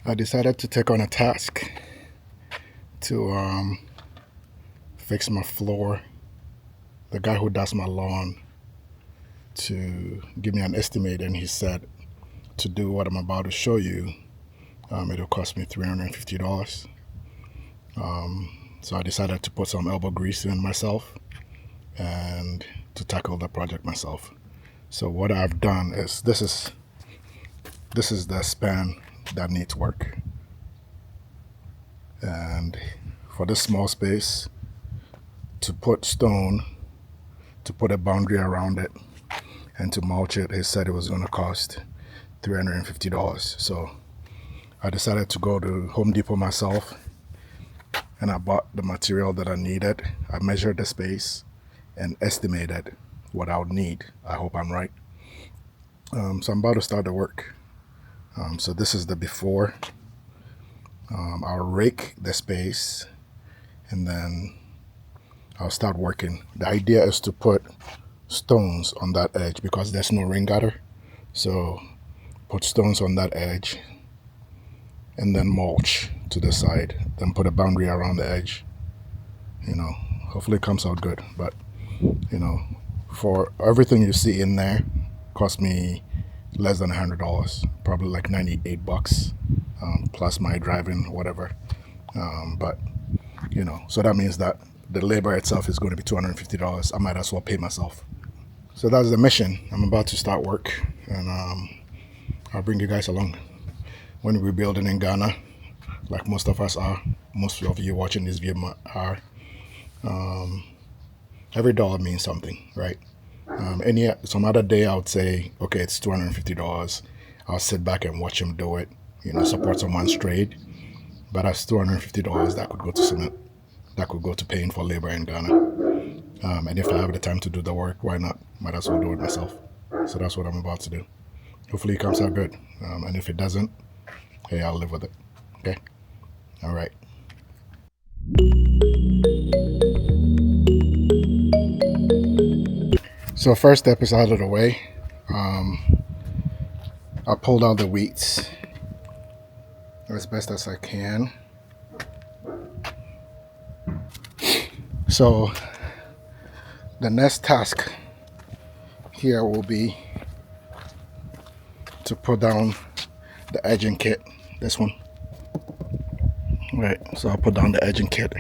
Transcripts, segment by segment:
I decided to take on a task to fix my floor. The guy who does my lawn to give me an estimate, and he said to do what I'm about to show you, it'll cost me $350. So I decided to put some elbow grease in myself and to tackle the project myself. So what I've done is this is the span that needs work, and for this small space to put stone, to put a boundary around it, and to mulch it, he said it was going to cost $350. So I decided to go to Home Depot myself, and I bought the material that I needed. I measured the space and estimated what I would need. I hope I'm right. So I'm about to start the work. So this is the before. I'll rake the space and then I'll start working. The idea is to put stones on that edge because there's no rain gutter. So put stones on that edge and then mulch to the side. Then put a boundary around the edge. Hopefully it comes out good. But, for everything you see in there, cost me less than $100, probably like $98, plus my driving, whatever. But so that means that the labor itself is going to be $250. I might as well pay myself. So that's the mission. I'm about to start work, and I'll bring you guys along. When we're building in Ghana, like most of us are, most of you watching this video are, every dollar means something, right? Some other day I would say, okay, it's $250. I'll sit back and watch him do it, support someone's trade. But that's $250 that could go to cement, that could go to paying for labor in Ghana. And if I have the time to do the work, why not? Might as well do it myself. So that's what I'm about to do. Hopefully it comes out good. And if it doesn't, hey, I'll live with it. Okay? All right. So first step is out of the way. I pulled out the weeds as best as I can. So the next task here will be to put down the edging kit, this one. Right, so I'll put down the edging kit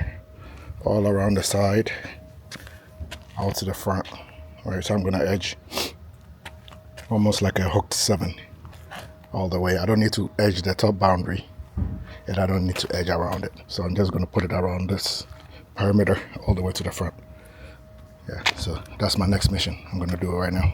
all around the side, out to the front. Right, so I'm gonna edge almost like a hooked 7 all the way. I don't need to edge the top boundary, and I don't need to edge around it. So I'm just gonna put it around this perimeter all the way to the front. Yeah, so that's my next mission. I'm gonna do it right now.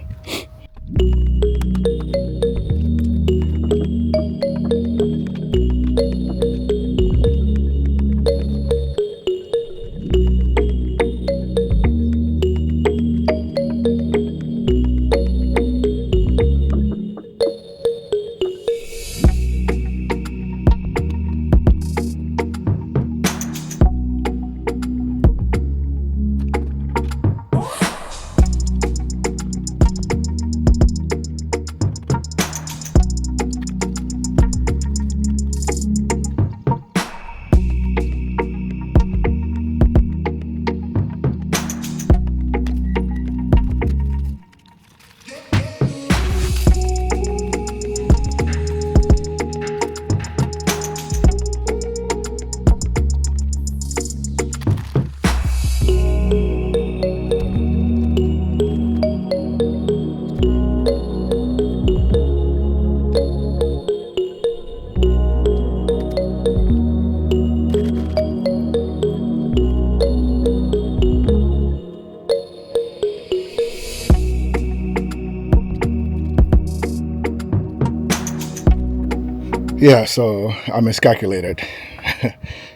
Yeah, so I miscalculated.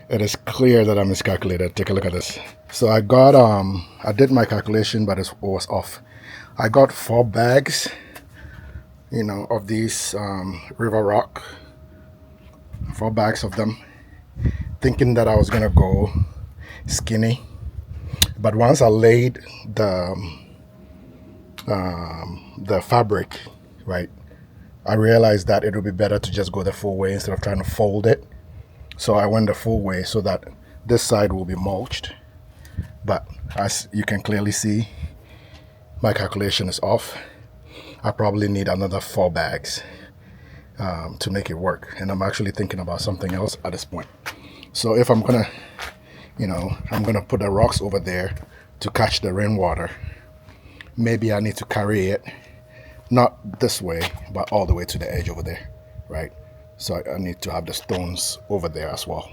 It is clear that I miscalculated. Take a look at this. So I did my calculation, but it was off. I got 4 bags, of these river rock, 4 bags of them, thinking that I was gonna go skinny. But once I laid the fabric, right, I realized that it would be better to just go the full way instead of trying to fold it. So I went the full way so that this side will be mulched. But as you can clearly see, my calculation is off. I probably need another 4 bags to make it work. And I'm actually thinking about something else at this point. So if I'm gonna, I'm gonna put the rocks over there to catch the rainwater. Maybe I need to carry it, not this way, but all the way to the edge over there, right? So I need to have the stones over there as well,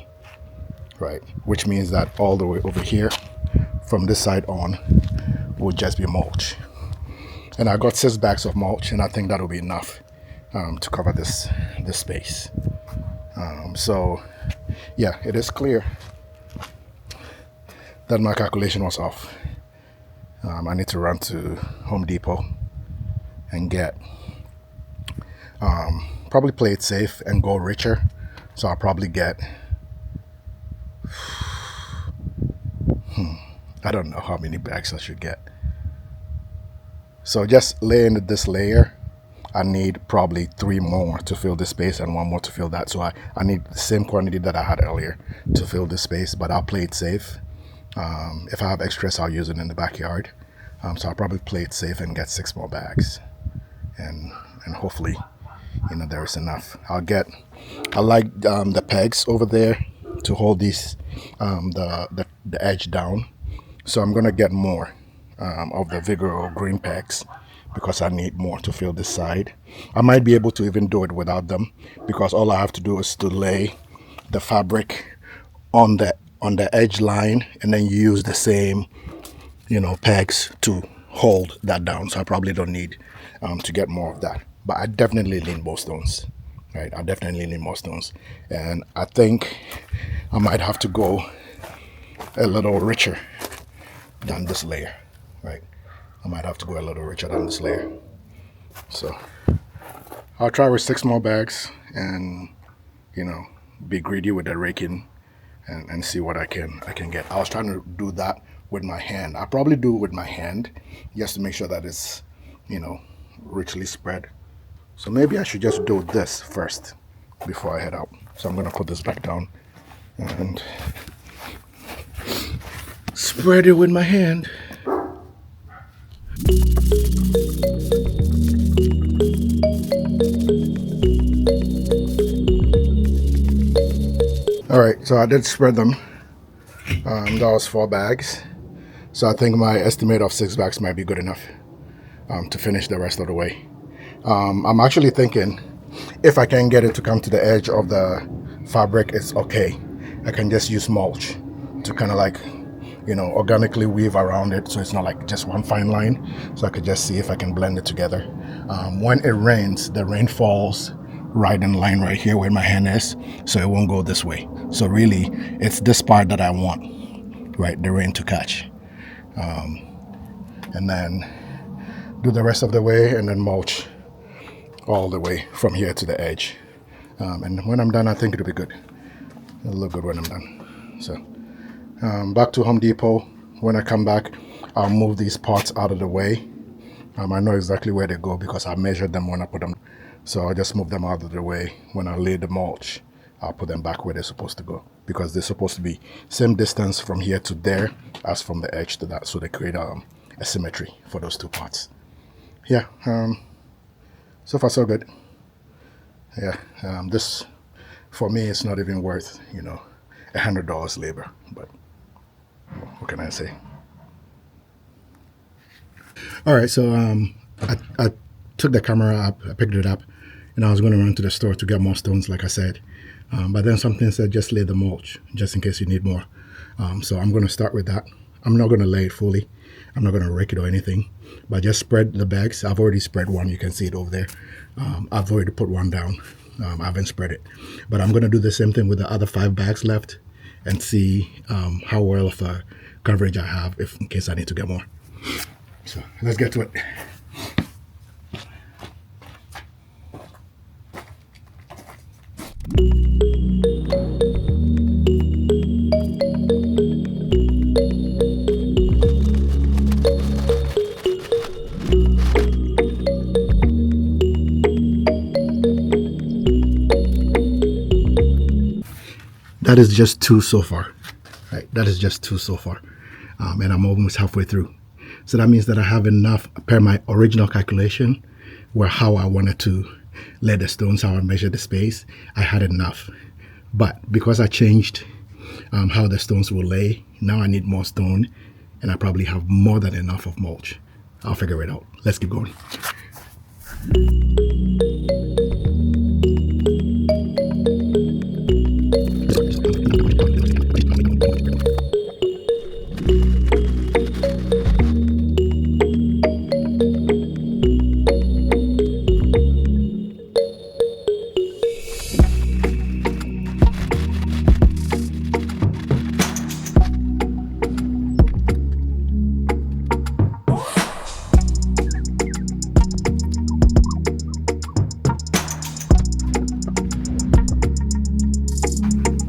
right? Which means that all the way over here, from this side on, will just be mulch. And I got 6 bags of mulch, and I think that'll be enough to cover this space. So yeah, it is clear that my calculation was off. I need to run to Home Depot and get probably play it safe and go richer. So I'll probably get I don't know how many bags I should get. So just laying this layer, I need probably 3 more to fill this space and 1 more to fill that. So I need the same quantity that I had earlier to fill this space, but I'll play it safe. If I have extras, I'll use it in the backyard. So I'll probably play it safe and get 6 more bags, and hopefully, there is enough. I like the pegs over there to hold these the edge down. So I'm gonna get more of the Vigoro green pegs because I need more to fill this side. I might be able to even do it without them because all I have to do is to lay the fabric on the edge line and then use the same pegs to hold that down. So I probably don't need to get more of that, but I definitely need more stones, right? I definitely need more stones, and I think I might have to go a little richer than this layer, right? I might have to go a little richer than this layer. So I'll try with 6 more bags and be greedy with the raking and see what I can get. I was trying to do that with my hand. I'll probably do it with my hand just to make sure that it's richly spread. So maybe I should just do this first before I head out. So I'm gonna put this back down and spread it with my hand. All right, so I did spread them. That was 4 bags. So I think my estimate of 6 bags might be good enough to finish the rest of the way. I'm actually thinking if I can get it to come to the edge of the fabric, it's okay. I can just use mulch to kind of like, organically weave around it so it's not like just one fine line. So I could just see if I can blend it together. When it rains, the rain falls right in line right here where my hand is, so it won't go this way. So really, it's this part that I want, right, the rain to catch. And then do the rest of the way and then mulch all the way from here to the edge. And when I'm done, I think it'll be good. It'll look good when I'm done. So back to Home Depot. When I come back, I'll move these pots out of the way. I know exactly where they go because I measured them when I put them. So I'll just move them out of the way. When I lay the mulch, I'll put them back where they're supposed to go because they're supposed to be same distance from here to there as from the edge to that. So they create a symmetry for those 2 pots. Yeah, so far so good. Yeah, this for me it's not even worth $100 labor, but what can I say? All right, so I took the camera up, I picked it up, and I was going to run to the store to get more stones, like I said. But then something said just lay the mulch, just in case you need more. So I'm going to start with that. I'm not going to lay it fully. I'm not going to rake it or anything, but just spread the bags. I've already spread one. You can see it over there. I've already put one down. I haven't spread it. But I'm going to do the same thing with the other 5 bags left and see how well of a coverage I have in case I need to get more. So let's get to it. that is just two so far, right? That is just two so far, and I'm almost halfway through. So that means that I have enough per my original calculation, where how I wanted to lay the stones, how I measured the space. I had enough, but because I changed how the stones will lay, now I need more stone, and I probably have more than enough of mulch. I'll figure it out. Let's keep going.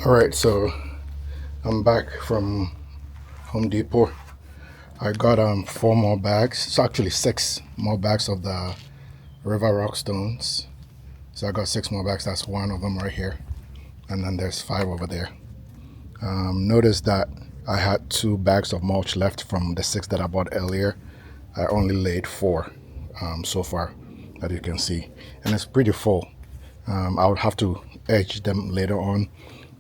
All right, so I'm back from Home Depot. I got 4 more bags. It's actually 6 more bags of the river rock stones. So I got 6 more bags. That's one of them right here, and then there's 5 over there. Notice that I had 2 bags of mulch left from the 6 that I bought earlier. I only laid 4 so far, that you can see, and it's pretty full. I would have to edge them later on,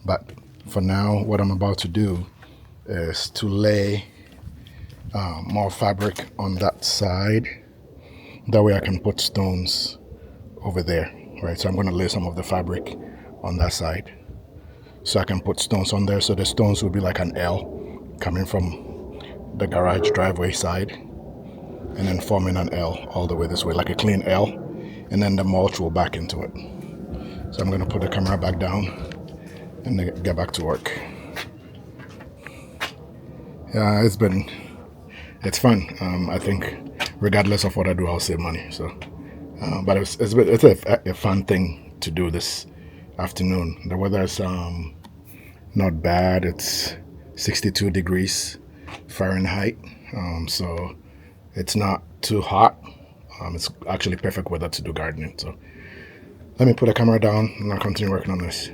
but for now what I'm about to do is to lay more fabric on that side. That way I can put stones over there, right? So I'm going to lay some of the fabric on that side so I can put stones on there, so the stones will be like an L coming from the garage driveway side and then forming an L all the way this way, like a clean L, and then the mulch will back into it. So I'm going to put the camera back down and then get back to work. Yeah, it's fun. I think regardless of what I do, I'll save money. So, but it's a fun thing to do this afternoon. The weather is not bad. It's 62 degrees Fahrenheit, so it's not too hot. It's actually perfect weather to do gardening. So let me put the camera down and I'll continue working on this.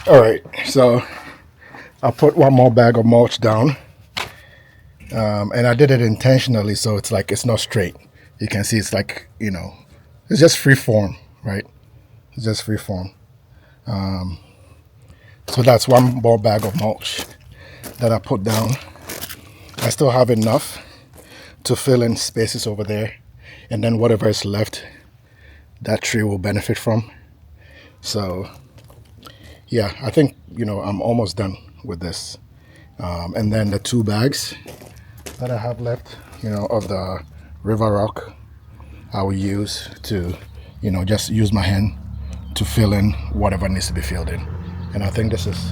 All right, so I put 1 more bag of mulch down, and I did it intentionally, so it's like it's not straight. You can see it's like, it's just free form, right? It's just free form. So that's 1 more bag of mulch that I put down. I still have enough to fill in spaces over there, and then whatever is left, that tree will benefit from. So yeah, I think, I'm almost done with this. And then the 2 bags that I have left, of the river rock, I will use to, just use my hand to fill in whatever needs to be filled in. And I think this is,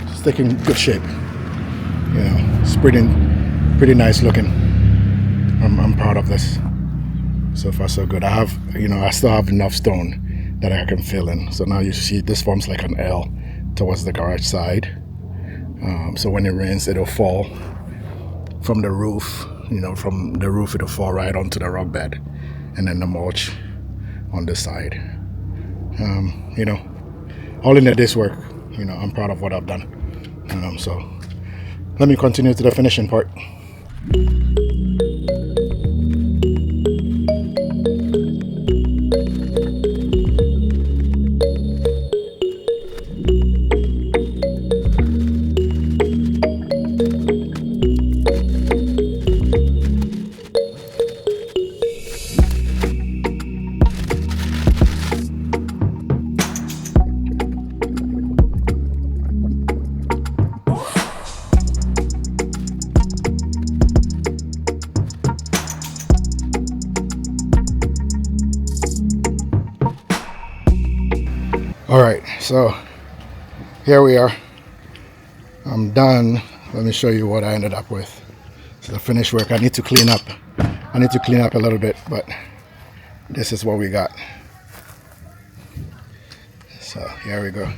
it's taking good shape. It's pretty nice looking. I'm proud of this. So far so good. I still have enough stone that I can fill in. So now you see this forms like an L towards the garage side. So when it rains, it'll fall from the roof. From the roof, it'll fall right onto the rock bed, and then the mulch on this side. All in a day's work. I'm proud of what I've done. So let me continue to the finishing part. All right, so here we are. I'm done let me show you what I ended up with. So the finished work. I need to clean up. I need to clean up a little bit, but this is what we got. So here we go.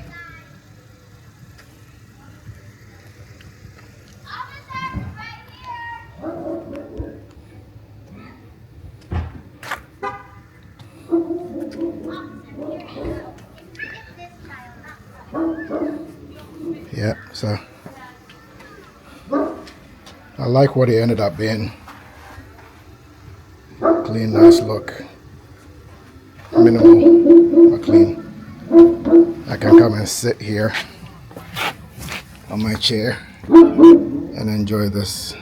Yeah, so I like what it ended up being. Clean, nice look. Minimal, but clean. I can come and sit here on my chair and enjoy this.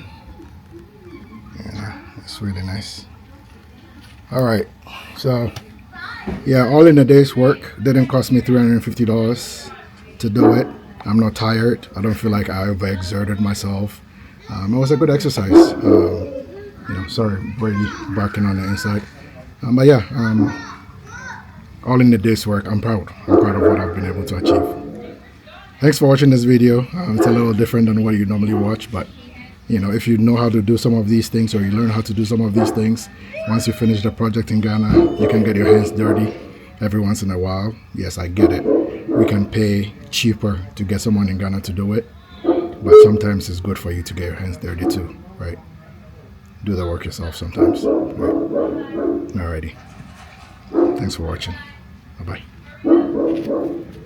Yeah, it's really nice. All right, so yeah, all in a day's work. Didn't cost me $350 to do it. I'm not tired. I don't feel like I overexerted myself. It was a good exercise. Sorry, Brady barking on the inside. But yeah, all in the day's work. I'm proud. I'm proud of what I've been able to achieve. Thanks for watching this video. It's a little different than what you normally watch, but if you know how to do some of these things, or you learn how to do some of these things, once you finish the project in Ghana, you can get your hands dirty every once in a while. Yes, I get it. We can pay cheaper to get someone in Ghana to do it, but sometimes it's good for you to get your hands dirty too, right? Do the work yourself sometimes, right? Alrighty. Thanks for watching. Bye-bye.